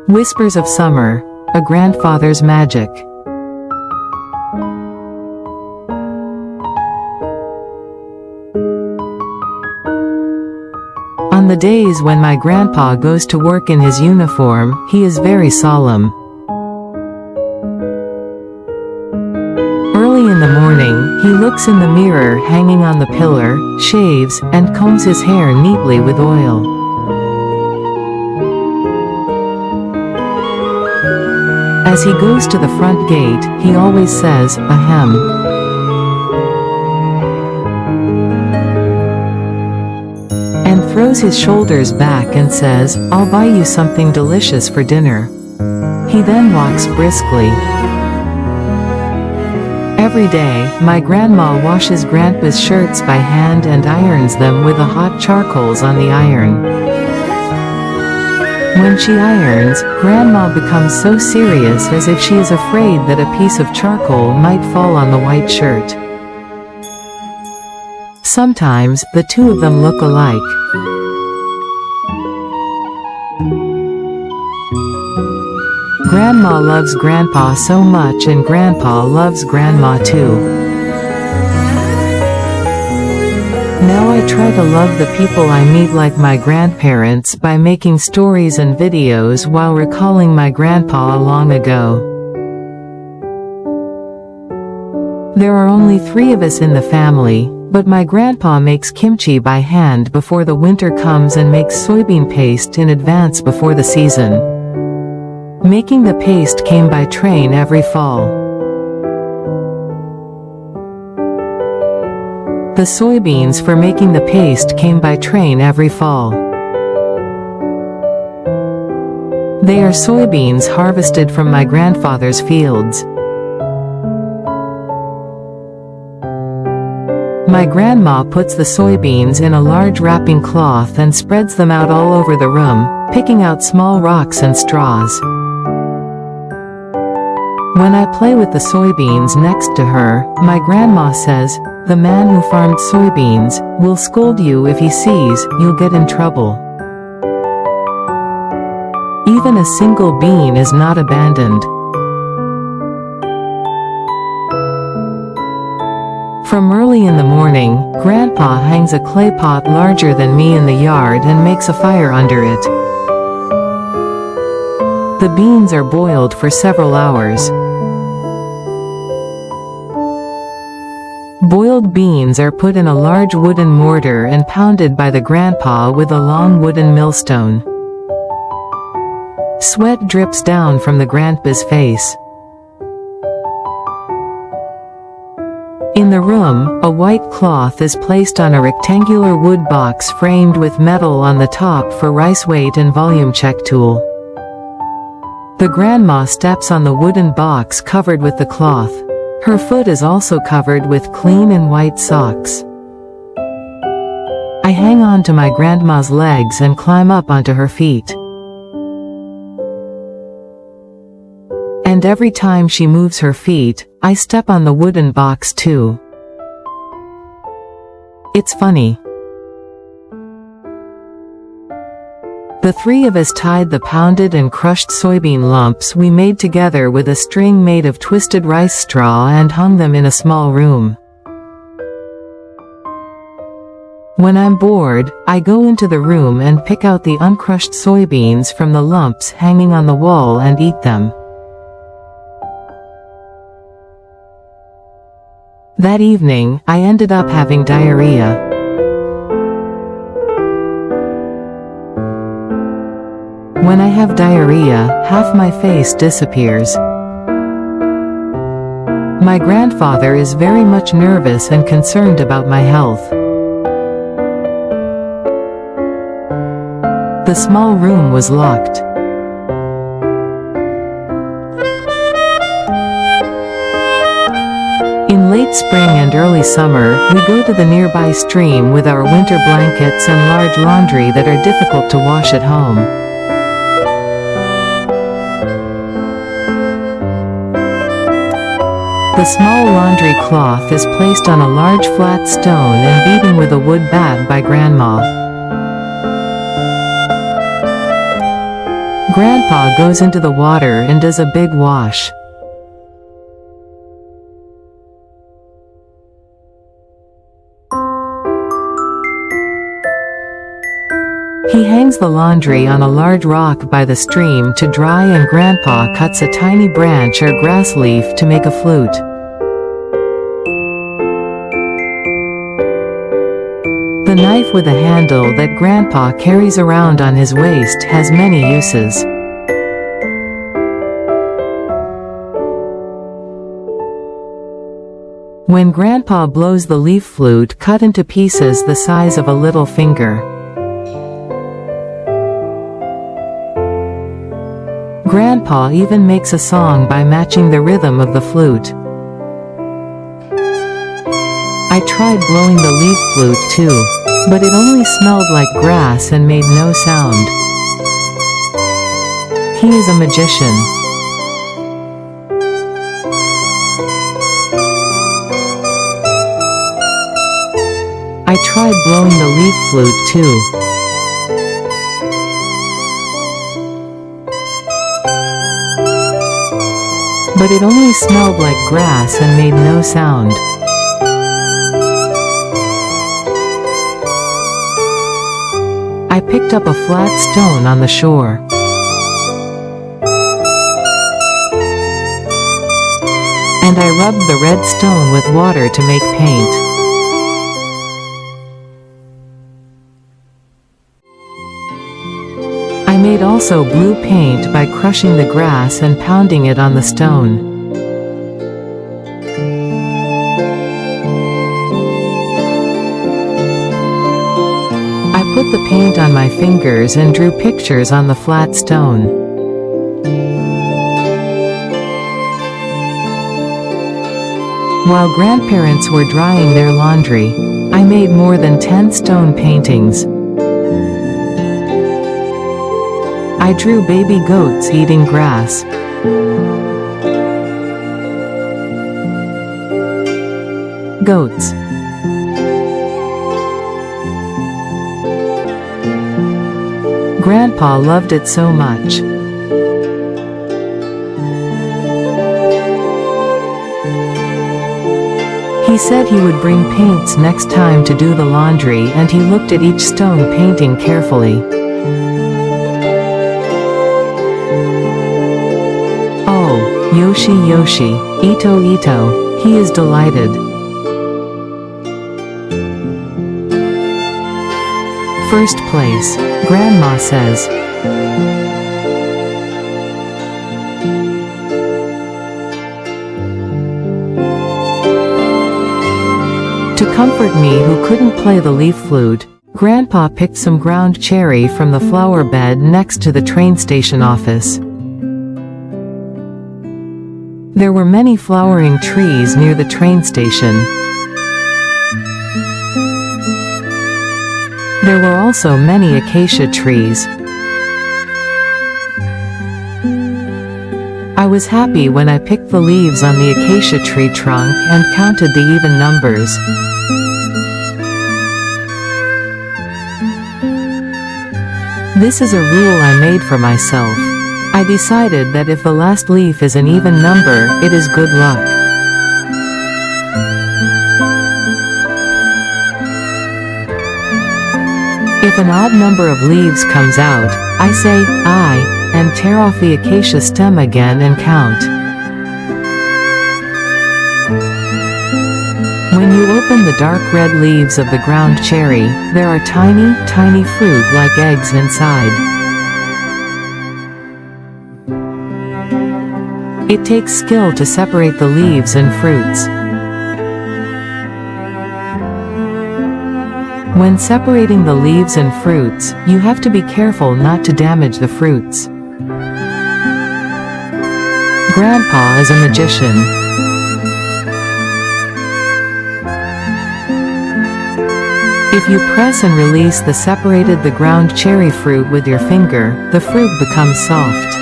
Whispers of Summer, a grandfather's magic. On the days when my grandpa goes to work in his uniform, he is very solemn. Early in the morning, he looks in the mirror hanging on the pillar, shaves, and combs his hair neatly with oil. As he goes to the front gate, he always says, "Ahem," and throws his shoulders back and says, "I'll buy you something delicious for dinner." He then walks briskly. Every day, my grandma washes Grandpa's shirts by hand and irons them with the hot charcoals on the iron. When she irons, Grandma becomes so serious as if she is afraid that a piece of charcoal might fall on the white shirt. Sometimes, the two of them look alike. Grandma loves Grandpa so much and Grandpa loves Grandma too. Now I try to love the people I meet like my grandparents by making stories and videos while recalling my grandpa long ago. There are only 3 of us in the family, but my grandpa makes kimchi by hand before the winter comes and makes soybean paste in advance before the season. Making the paste came by train every fall. The soybeans for making the paste came by train every fall. They are soybeans harvested from my grandfather's fields. My grandma puts the soybeans in a large wrapping cloth and spreads them out all over the room, picking out small rocks and straws. When I play with the soybeans next to her, my grandma says, "The man who farmed soybeans will scold you if he sees you'll get in trouble." Even a single bean is not abandoned. From early in the morning, Grandpa hangs a clay pot larger than me in the yard and makes a fire under it. The beans are boiled for several hours. Boiled beans are put in a large wooden mortar and pounded by the grandpa with a long wooden millstone. Sweat drips down from the grandpa's face. In the room, a white cloth is placed on a rectangular wood box framed with metal on the top for rice weight and volume check tool. The grandma steps on the wooden box covered with the cloth. Her foot is also covered with clean and white socks. I hang on to my grandma's legs and climb up onto her feet. And every time she moves her feet, I step on the wooden box too. It's funny. The 3 of us tied the pounded and crushed soybean lumps we made together with a string made of twisted rice straw and hung them in a small room. When I'm bored, I go into the room and pick out the uncrushed soybeans from the lumps hanging on the wall and eat them. That evening, I ended up having diarrhea. When I have diarrhea, half my face disappears. My grandfather is very much nervous and concerned about my health. The small room was locked. In late spring and early summer, we go to the nearby stream with our winter blankets and large laundry that are difficult to wash at home. The small laundry cloth is placed on a large flat stone and beaten with a wood bat by Grandma. Grandpa goes into the water and does a big wash. He hangs the laundry on a large rock by the stream to dry, and Grandpa cuts a tiny branch or grass leaf to make a flute. The knife with a handle that Grandpa carries around on his waist has many uses. When Grandpa blows the leaf flute cut into pieces the size of a little finger. Grandpa even makes a song by matching the rhythm of the flute. I tried blowing the leaf flute too, but it only smelled like grass and made no sound. He is a magician. I tried blowing the leaf flute too. But it only smelled like grass and made no sound. I picked up a flat stone on the shore. And I rubbed the red stone with water to make paint. I made also blue paint by crushing the grass and pounding it on the stone. I put the paint on my fingers and drew pictures on the flat stone. While grandparents were drying their laundry, I made more than 10 stone paintings. I drew baby goats eating grass. Goats. Grandpa loved it so much. He said he would bring paints next time to do the laundry, and he looked at each stone painting carefully. Oh, Yoshi Yoshi, Ito Ito, he is delighted. First place, Grandma says. To comfort me who couldn't play the leaf flute, Grandpa picked some ground cherry from the flower bed next to the train station office. There were many flowering trees near the train station. There were also many acacia trees. I was happy when I picked the leaves on the acacia tree trunk and counted the even numbers. This is a rule I made for myself. I decided that if the last leaf is an even number, it is good luck. If an odd number of leaves comes out, I say, "I," and tear off the acacia stem again and count. When you open the dark red leaves of the ground cherry, there are tiny, tiny fruit like eggs inside. It takes skill to separate the leaves and fruits. When separating the leaves and fruits, you have to be careful not to damage the fruits. Grandpa is a magician. If you press and release the separated the ground cherry fruit with your finger, the fruit becomes soft.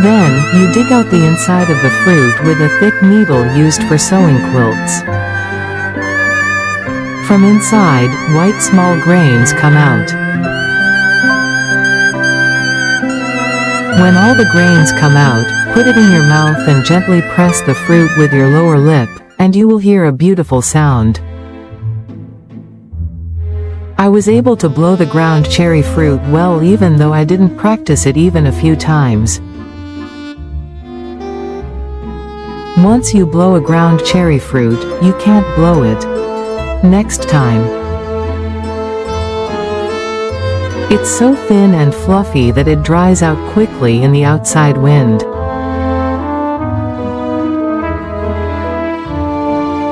Then, you dig out the inside of the fruit with a thick needle used for sewing quilts. From inside, white small grains come out. When all the grains come out, put it in your mouth and gently press the fruit with your lower lip, and you will hear a beautiful sound. I was able to blow the ground cherry fruit well even though I didn't practice it even a few times. Once you blow a ground cherry fruit, you can't blow it next time. It's so thin and fluffy that it dries out quickly in the outside wind.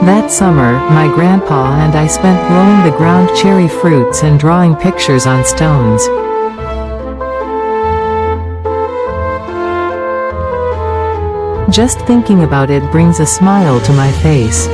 That summer, my grandpa and I spent blowing the ground cherry fruits and drawing pictures on stones. Just thinking about it brings a smile to my face.